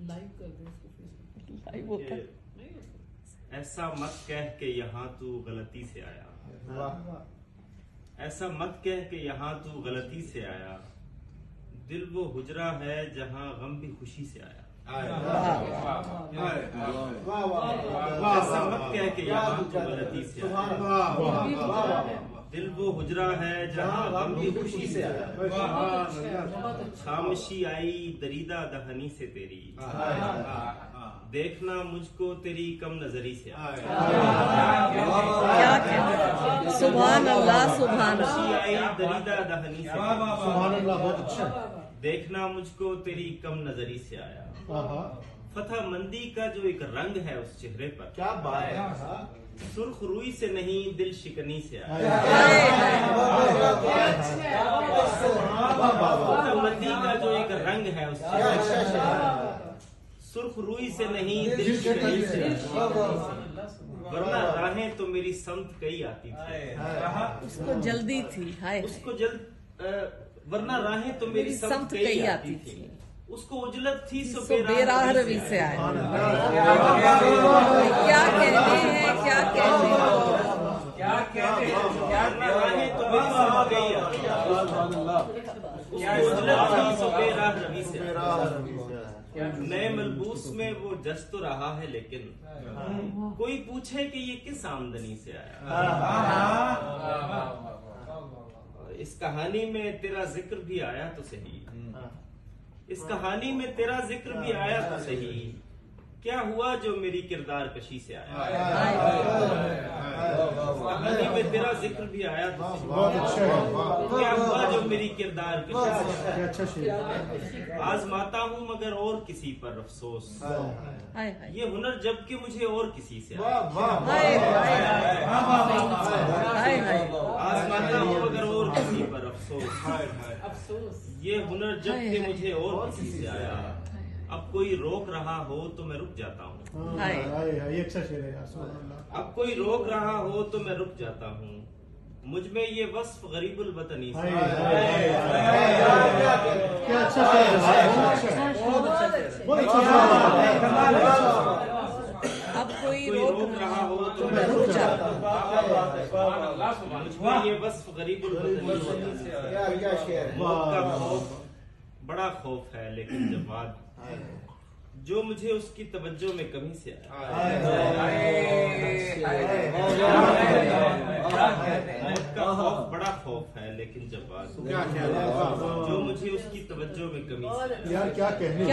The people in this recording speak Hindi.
लाइव कर दे उसको फेसबुक लाइव होता है। ऐसा मत कह के यहाँ तू गलती से आया, ऐसा मत कह के यहाँ तू गलती से आया, दिल वो हुजरा है जहाँ गम भी खुशी से आया। ऐसा मत कह के यहाँ तू गलती से आया, दिल वो हुजरा है जहाँ गम भी खुशी से आया। खामोशी आई दरीदा दहनी से तेरी, देखना मुझको तेरी कम नजरी से आया। क्या कहते, सुभान अल्लाह, सुभान खामोशी अल्लाह। आई दरीदा दहनी से तेरी, बहुत अच्छा। देखना मुझको तेरी कम नजरी से आया। फतह मंदी का जो एक रंग है उस चेहरे पर, क्या बात है। सुर्ख रुई से नहीं दिल शिकनी से आया। फतह मंदी का जो एक रंग है उस चेहरे पर, सुर्ख रुई से नहीं दिल शिकनी से आया। वरना राहें तो मेरी समत कई आती थी, उसको जल्दी थी, हाय उसको वरना राहें तो मेरी समत कई आती थी, उसको उजलत थी सो बेराह रवि से आए। क्या कहते हैं, क्या कहते हैं, राहें तो मेरी समत कई आती थी, उसको उजलत थी सो बेराह रवि से आया। नए मलबूस में वो जस तो रहा है, लेकिन कोई पूछे कि ये किस आमदनी से आया। इस कहानी में तेरा जिक्र भी आया तो सही, इस कहानी में तेरा जिक्र भी आया तो सही, क्या हुआ जो मेरी किरदार कशी से आया। कहानी में तेरा जिक्र भी आया तो सही, क्या हुआ जो मेरी किरदार कशी से आया। आजमाता हूँ मगर और किसी पर अफसोस, ये हुनर जबकि मुझे और किसी से आया। आजमाता हूँ मगर और किसी पर अफसोस, ये हुनर जबकि मुझे और किसी से आया। अब कोई रोक रहा हो तो मैं रुक जाता हूँ, अच्छा शेर है यार। अब कोई रोक रहा हो तो मैं रुक जाता हूँ, मुझ में ये वस्फ गरीबुल वतनी से। क्या अच्छा शेर है। अब कोई कोई रोक रहा हो तो मैं रुक जाता हूँ, मुझ में ये वस्फ गरीबुल वतनी से। मौत का खौफ बड़ा खौफ है लेकिन जवाब, जो मुझे उसकी तवज्जो में कमी से आया। मौत का खौफ बड़ा खौफ है लेकिन जवाब, जो मुझे उसकी तवज्जो में कमी से आया। यार क्या कहने।